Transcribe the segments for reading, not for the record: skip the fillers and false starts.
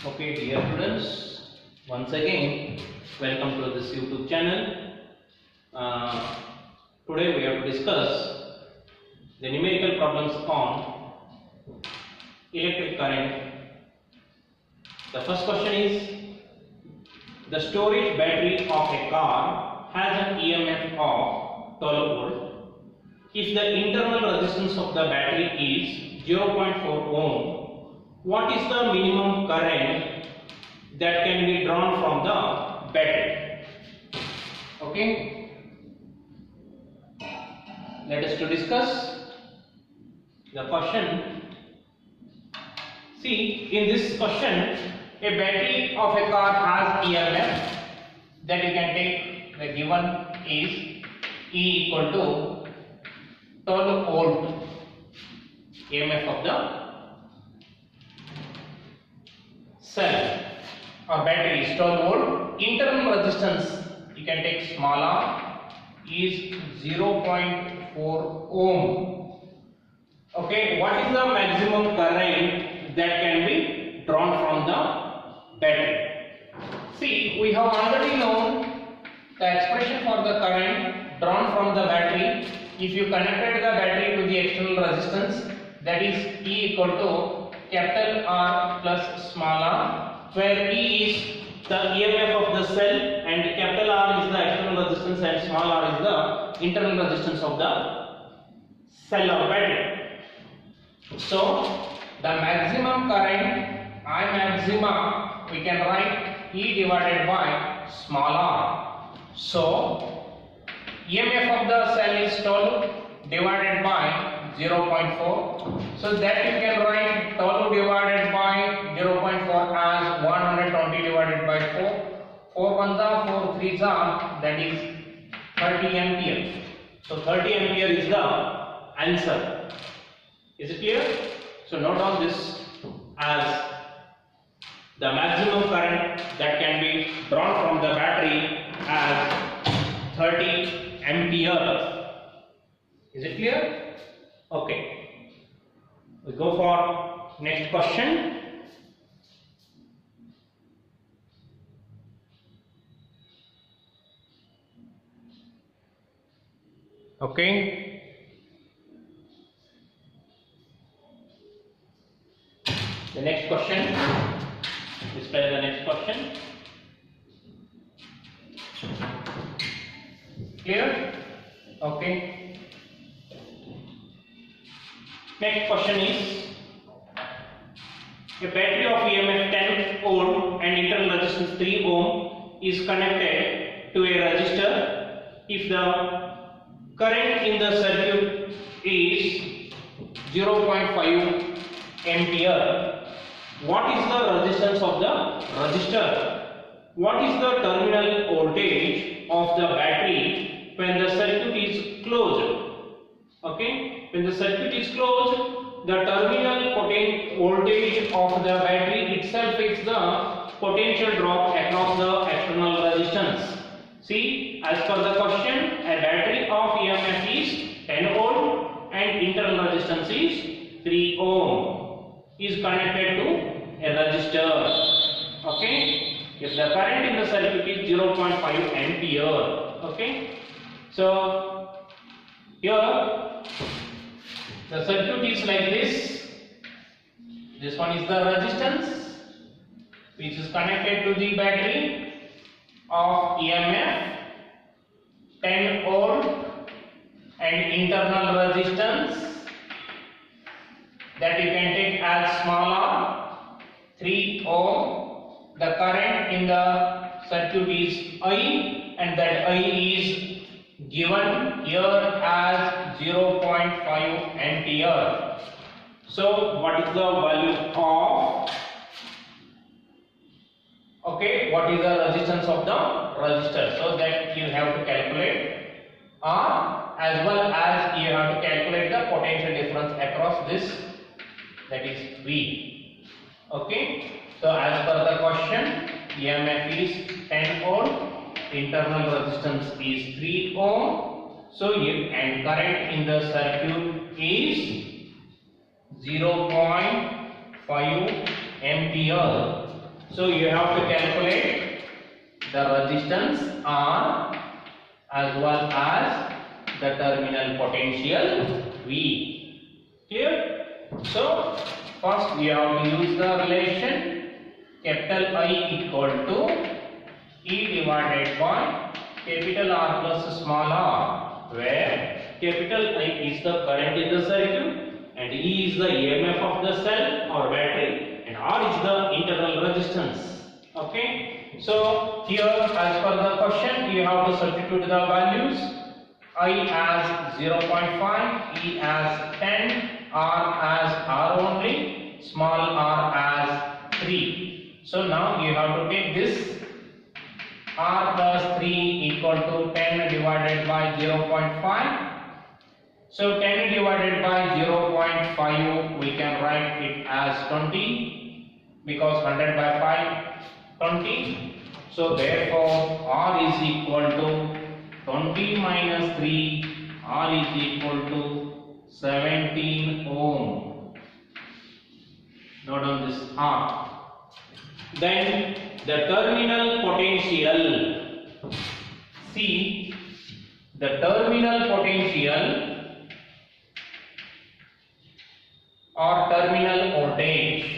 Okay, dear students, once again, welcome to this YouTube channel. Today we have to discuss the numerical problems on electric current. The first question is, the storage battery of a car has an EMF of 12 volt. If the internal resistance of the battery is 0.4 ohm, what is the minimum current that can be drawn from the battery? Okay, let us to discuss the question. See, in this question, a battery of a car has EMF that you can take. The given is E equal to 12 volt EMF of the cell or battery is 12 volt. Internal resistance you can take small r is 0.4 ohm. Okay, what is the maximum current that can be drawn from the battery? See, we have already known the expression for the current drawn from the battery. If you connected the battery to the external resistance, that is E equal to capital R plus small r, where E is the EMF of the cell and capital R is the external resistance and small r is the internal resistance of the cell or battery. So the maximum current, I maxima, we can write E divided by small r. So EMF of the cell is 12 divided by 0.4. So that you can write 12 divided by 0.4 as 120 divided by 4. 4 ones are 4 threes are, that is 30 ampere. So 30 ampere is the answer. Is it clear? So note down this as the maximum current that can be drawn from the battery as 30 ampere. Is it clear? Okay. We go for next question. Okay. The next question. Display the next question. Clear? Okay. Next question is, a battery of EMF 10 volt and internal resistance 3 ohm is connected to a resistor. If the current in the circuit is 0.5 ampere, what is the resistance of the resistor? What is the terminal voltage of the battery when the circuit is closed? Okay, when the circuit is closed, the terminal voltage of the battery itself is the potential drop across the external resistance. See, as per the question, a battery of EMF is 10 volt and internal resistance is 3 ohm is connected to a resistor. Okay, if the current in the circuit is 0.5 ampere. Okay, so here the circuit is like this. This one is the resistance which is connected to the battery of EMF 10 volt and internal resistance that you can take as small r 3 ohm. The current in the circuit is I and that I is given here as 0.5 ampere. So what is the value of, okay, what is the resistance of the resistor? So that you have to calculate R as well as you have to calculate the potential difference across this, that is V. Okay, so as per the question, EMF is 10 volt. Internal resistance is 3 ohm. So and current in the circuit is 0.5 ampere. So you have to calculate the resistance R as well as the terminal potential V. Clear? So first we have to use the relation capital I equal to E divided by capital R plus small r, where capital I is the current in the circuit and E is the EMF of the cell or battery and R is the internal resistance. Okay, so here as per the question you have to substitute the values. I as 0.5, E as 10, R as R only, small r as 3. So now you have to take this R plus 3 equal to 10 divided by 0.5. So 10 divided by 0.5 we can write it as 20 because 100 by 5 20. So therefore R is equal to 20 minus 3, R is equal to 17 ohm. Note on this R. Then the terminal potential. See, the terminal potential or terminal voltage.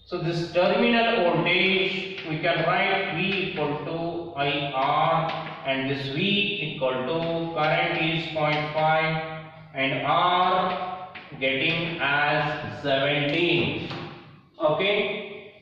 So this terminal voltage we can write V equal to IR and this V equal to current is 0.5 and R getting as 17. Okay.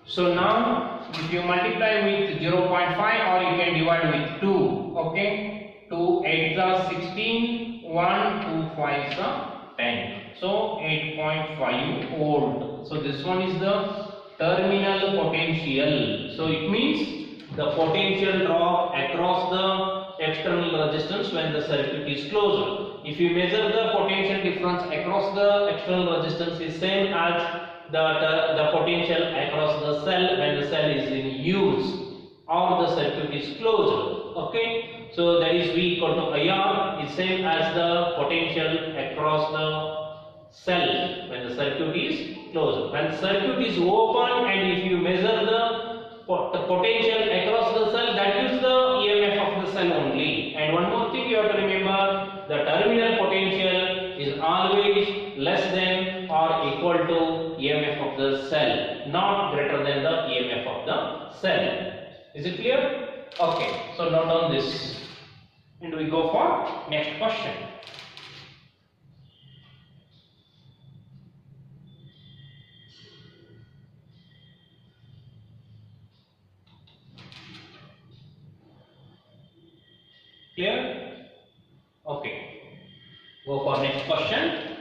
So now if you multiply with 0.5 or you can divide with 2. Okay. 2 8 is 16, 1 2 5 is 10. So 8.5 volt. So this one is the terminal potential. So it means the potential drop across the external resistance when the circuit is closed. If you measure the potential difference across the external resistance is same as the potential across the cell when the cell is in use or the circuit is closed. Okay, so that is V equal to IR is same as the potential across the cell when the circuit is closed. When the circuit is open and if you measure the potential across the cell, that is the EMF of the cell only. And one more thing you have to remember, the terminal potential is always less than or equal to EMF of the cell, not greater than the EMF of the cell. Is it clear? Okay, so note down this and we go for next question. Clear? Okay. Go for next question.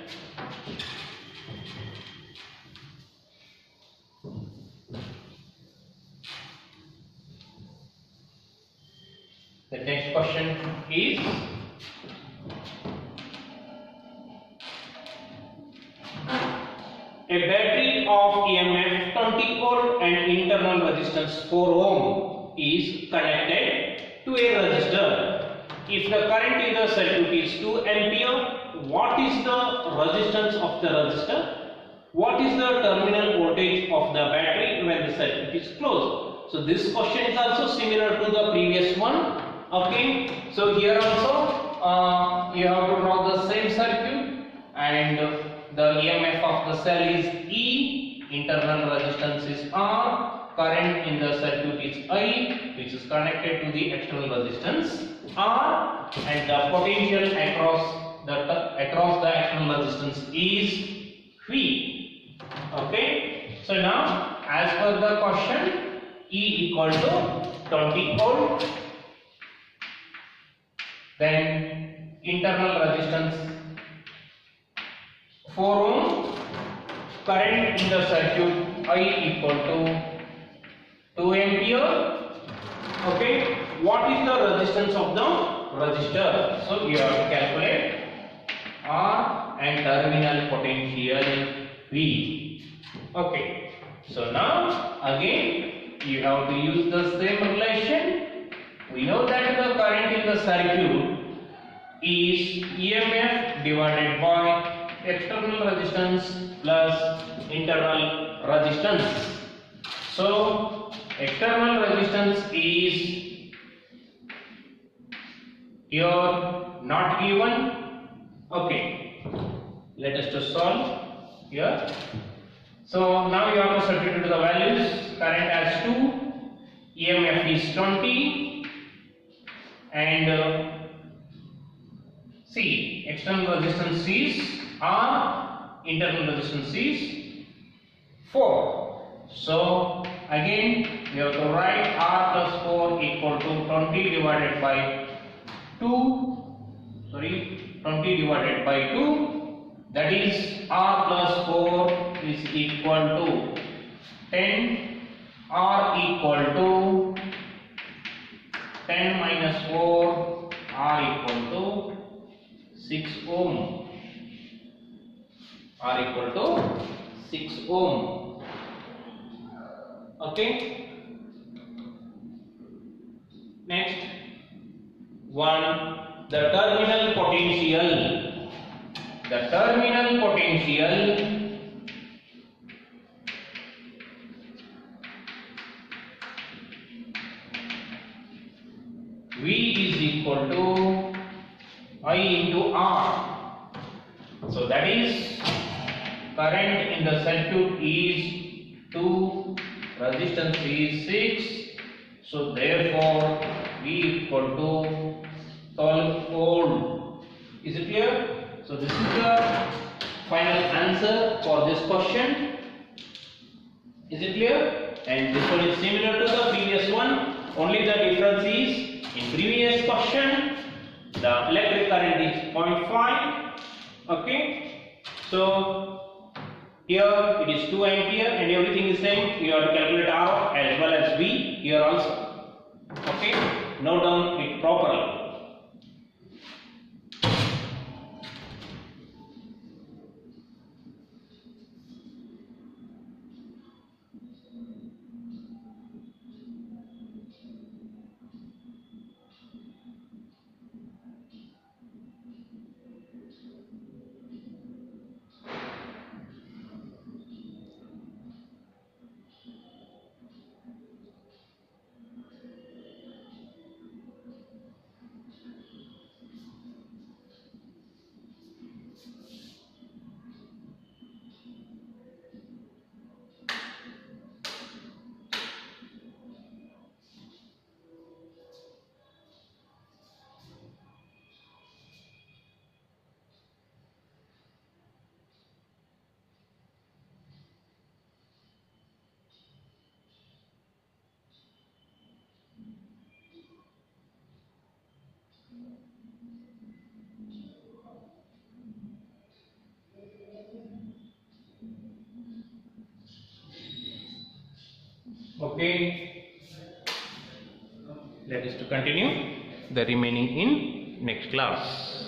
The next question is a battery of EMF 20 volt and internal resistance 4 ohm is connected to a resistor. If the current in the circuit is 2 ampere, what is the resistance of the resistor? What is the terminal voltage of the battery when the circuit is closed? So this question is also similar to the previous one. Okay, so here also you have to draw the same circuit and the EMF of the cell is E, internal resistance is R, current in the circuit is I, which is connected to the external resistance R, and the potential across the external resistance is V. Okay, so now as per the question, E equal to 20 volt, then internal resistance 4 ohm, current in the circuit I equal to 2 ampere. Okay, what is the resistance of the resistor? So you have to calculate R and terminal potential V. Okay, so now again you have to use the same relation. We know that the current in the circuit is EMF divided by external resistance plus internal resistance. So external resistance is here not given. Okay, let us to solve here. So now you have to substitute the values. Current as 2, EMF is 20, and C, external resistance is R, internal resistance is 4. So again we have to write R plus 4 equal to 20 divided by 20 divided by 2, that is R plus 4 is equal to 10, R equal to 10 minus 4, R equal to 6 ohm. R equal to 6 ohm. Okay. Next one, the terminal potential. The terminal potential V is equal to I into R. So that is current in the circuit is 2, resistance is 6. So therefore V equal to 12 volt. Is it clear? So this is the final answer for this question. Is it clear? And this one is similar to the previous one. Only the difference is in previous question the electric current is 0.5. Okay. So here it is 2 ampere and everything is same. You have to calculate R as well as V here also. Okay. Note down it properly. Okay, let us to continue the remaining in next class.